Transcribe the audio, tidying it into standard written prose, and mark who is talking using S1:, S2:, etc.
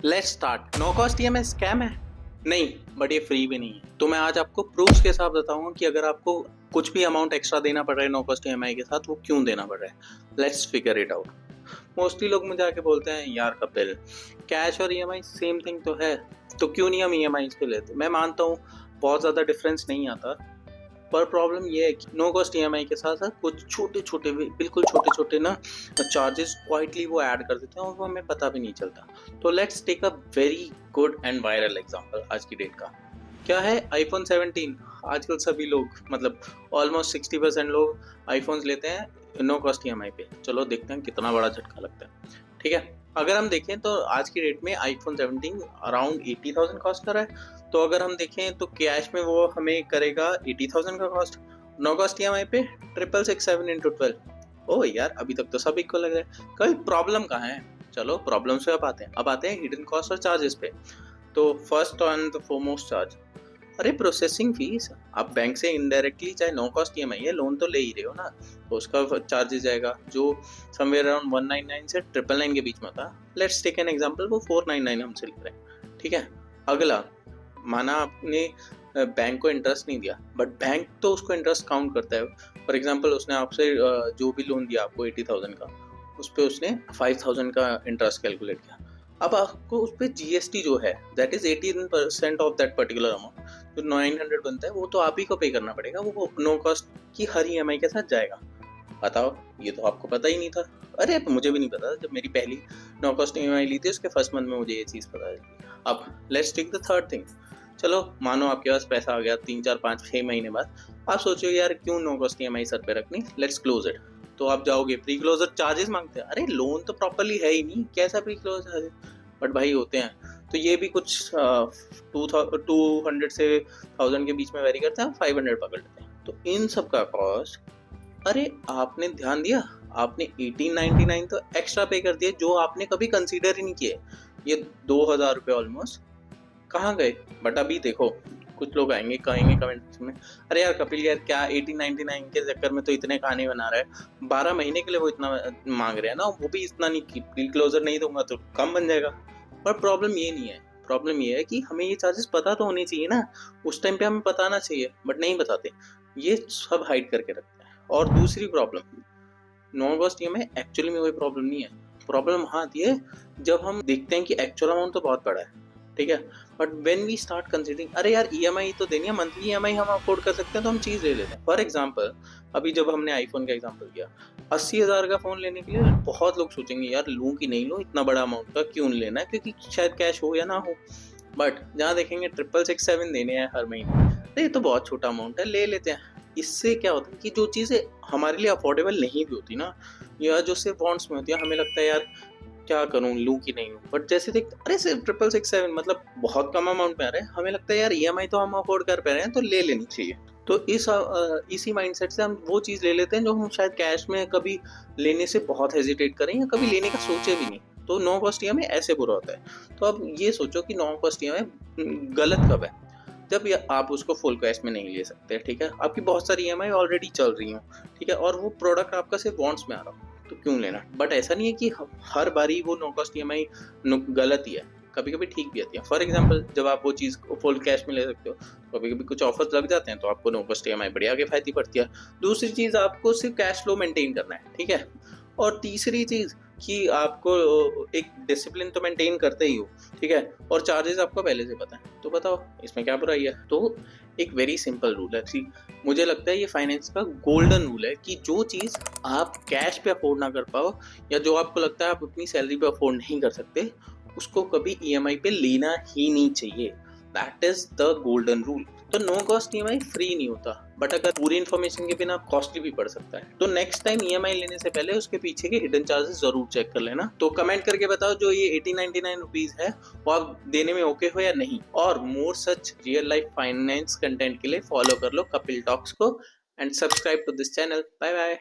S1: Let's start. No cost EMI scam है? नहीं, but ये फ्री भी नहीं है। तो मैं आज आपको प्रूफ्स के साथ बताऊंगा कि अगर आपको कुछ भी अमाउंट एक्स्ट्रा देना पड़ रहा है नो कॉस्ट ईएमआई के साथ, वो क्यों देना पड़ रहा है। Let's figure it out. Mostly लोग मुझे आके बोलते हैं, यार कपिल, कैश और ईएमआई सेम थिंग तो है, तो क्यों नहीं हम ईएमआई पे लेते। मैं मानता हूँ बहुत ज़्यादा डिफरेंस नहीं आता, पर प्रॉब्लम ये है कि नो कॉस्ट ईएमआई के साथ साथ कुछ छोटे छोटे, बिल्कुल छोटे छोटे ना चार्जेस क्वाइटली वो ऐड कर देते हैं और वो हमें पता भी नहीं चलता। तो let's take a very good and viral example आज की डेट का। क्या है आईफोन 17। आजकल सभी लोग, मतलब ऑलमोस्ट 60% लोग आईफोन्स लेते हैं नो कॉस्ट ईएमआई पे। चलो देखते हैं कितना बड़ा झटका लगता है। ठीक है, अगर हम देखें तो आज की डेट में आईफोन 17 अराउंड 80,000 कॉस्ट कर रहा है। तो अगर हम देखें तो कैश में वो हमें करेगा 80,000 का कॉस्ट, नो कॉस्ट ईएमआई पे 667 इंटू 12। ओ यार, अभी तक तो सब इक्वल लग रहा है। कभी प्रॉब्लम कहाँ है? चलो प्रॉब्लम से अब आते हैं हिडन कॉस्ट और चार्जेस पे। तो first and the foremost charge, अरे प्रोसेसिंग फीस। आप बैंक से इनडायरेक्टली, चाहे नो कॉस्ट ईएमआई है, लोन तो ले ही रहे हो ना, तो उसका चार्जेस जाएगा जो समवेयर अराउंड 199 से 999 के बीच में था। लेट्स टेक एन एग्जांपल, वो 499 हमसे ले रहे हैं। ठीक है, अगला, माना आपने बैंक को इंटरेस्ट नहीं दिया, बट बैंक तो उसको इंटरेस्ट काउंट करता है। फॉर एग्जांपल उसने आपसे जो भी लोन दिया आपको 80,000 का, उस पर उसने 5,000 का इंटरेस्ट कैलकुलेट किया। अब आपको उस पर जीएसटी जो है that is 18% of that particular amount, जो 900 बनता है, वो तो आप ही को पे करना पड़ेगा। वो नो कॉस्ट की हर ईएमआई के साथ जाएगा। बताओ, ये तो आपको पता ही नहीं था। अरे मुझे भी नहीं पता, जब मेरी पहली नो कॉस्ट ईएमआई ली थी उसके फर्स्ट मंथ में मुझे ये चीज़ पता चली। अब let's take the third thing. चलो मानो आपके पास पैसा आ गया 3 4 5 6 महीने बाद, आप सोचो यार क्यों नो कॉस्ट ईएमआई सर पे रखनी, लेट्स क्लोज इट। तो आप जाओगे, प्री क्लोजर चार्जेस मांगते हैं। अरे लोन तो प्रॉपरली है ही नहीं, कैसा प्री क्लोजर चार्जेस? बट भाई होते हैं। तो ये भी कुछ 200 से 1000 के बीच में वेरी करते हैं, 500 पकड़ लेते हैं। तो इन सब का कॉस्ट, अरे आपने ध्यान दिया, आपने 1899 तो एक्स्ट्रा पे कर दिया जो आपने कभी कंसीडर ही नहीं किए। ये 2000 रुपये ऑलमोस्ट कहाँ गए? बट अभी देखो, कुछ लोग आएंगे कहेंगे कमेंट्स में, अरे यार कपिल यार, क्या 1899 के चक्कर में तो इतने कहानी बना रहा है, 12 महीने के लिए वो इतना मांग रहे हैं ना, वो भी इतना नहीं, प्री क्लोजर नहीं दूंगा तो कम बन जाएगा। पर प्रॉब्लम ये नहीं है, प्रॉब्लम ये है कि हमें ये चार्जेस पता तो होनी चाहिए ना, उस टाइम पे हमें बताना चाहिए, बट नहीं बताते, ये सब हाइड करके रखते हैं। और दूसरी problem, no cost EMI actually में कोई प्रॉब्लम नहीं है। प्रॉब्लम वहाँ आती है जब हम देखते हैं कि एक्चुअल अमाउंट तो बहुत बड़ा है, ठीक है, but when we start considering, अरे यार ईएमआई तो देनी है, मंथली ईएमआई हम अफोर्ड कर सकते हैं तो हम चीज़ ले लेते हैं। फॉर एग्जांपल, अभी जब हमने आईफोन का एग्जांपल किया, 80,000 का फ़ोन लेने के लिए बहुत लोग सोचेंगे यार लूँ कि नहीं लूँ, इतना बड़ा अमाउंट का क्यों लेना है, क्योंकि शायद कैश हो या ना हो। बट जहाँ देखेंगे 667 देने हैं हर महीने, तो ये तो बहुत छोटा अमाउंट है, ले लेते हैं। इससे क्या होता है कि जो चीज़ें हमारे लिए अफोर्डेबल नहीं भी होती ना, या जो सिर्फ वांट्स में होती है, हमें लगता है यार क्या करूं, लूं कि नहीं लूं, बट जैसे देख, अरे सिर्फ 667 मतलब बहुत कम अमाउंट में आ रहा है, हमें लगता है यार ईएमआई तो हम अफोर्ड कर पा रहे हैं तो ले लेनी चाहिए। तो इसी माइंडसेट से हम वो चीज़ ले लेते हैं जो हम शायद कैश में कभी लेने से बहुत हेजिटेट करें या कभी लेने का सोचे भी नहीं। तो नो कॉस्ट ईएमआई ऐसे बुरा होता है। तो अब ये सोचो कि नो कॉस्ट ईएमआई गलत कब है? जब आप उसको फुल कैश में नहीं ले सकते, ठीक है, आपकी बहुत सारी ईएमआई ऑलरेडी चल रही हो, ठीक है, और वो प्रोडक्ट आपका सिर्फ वांट्स में आ रहा हो, तो क्यों लेना? बट ऐसा नहीं है कि हर बारी वो नो कॉस्ट ईएमआई गलत ही है, कभी कभी ठीक भी आती है। फॉर एग्जांपल, जब आप वो चीज़ को फुल कैश में ले सकते हो, कभी कभी कुछ ऑफर्स लग जाते हैं तो आपको नो कॉस्ट ईएमआई बढ़िया किफायती पड़ती है। दूसरी चीज़, आपको सिर्फ कैश फ्लो मेंटेन करना है, ठीक है। और तीसरी चीज़ कि आपको एक डिसिप्लिन तो मेंटेन करते ही हो, ठीक है, और चार्जेस आपको पहले से पता है, तो बताओ इसमें क्या बुराई है? तो एक वेरी सिंपल रूल है, मुझे लगता है ये फाइनेंस का गोल्डन रूल है कि जो चीज़ आप कैश पे अफोर्ड ना कर पाओ, या जो आपको लगता है आप अपनी सैलरी पे अफोर्ड नहीं कर सकते, उसको कभी ईएमआई पे लेना ही नहीं चाहिए। That is the golden rule. तो नो कॉस्ट ईएमआई फ्री नहीं होता, बट अगर पूरी इन्फॉर्मेशन के बिना कॉस्टली भी पड़ सकता है। तो नेक्स्ट टाइम ईएमआई लेने से पहले उसके पीछे के हिडन चार्जेस जरूर चेक कर लेना। तो कमेंट करके बताओ जो ये 1899 रुपीज है वो आप देने में ओके हो या नहीं। और more such real life finance content के लिए फॉलो कर लो कपिल टॉक्स को and subscribe to this channel. Bye bye.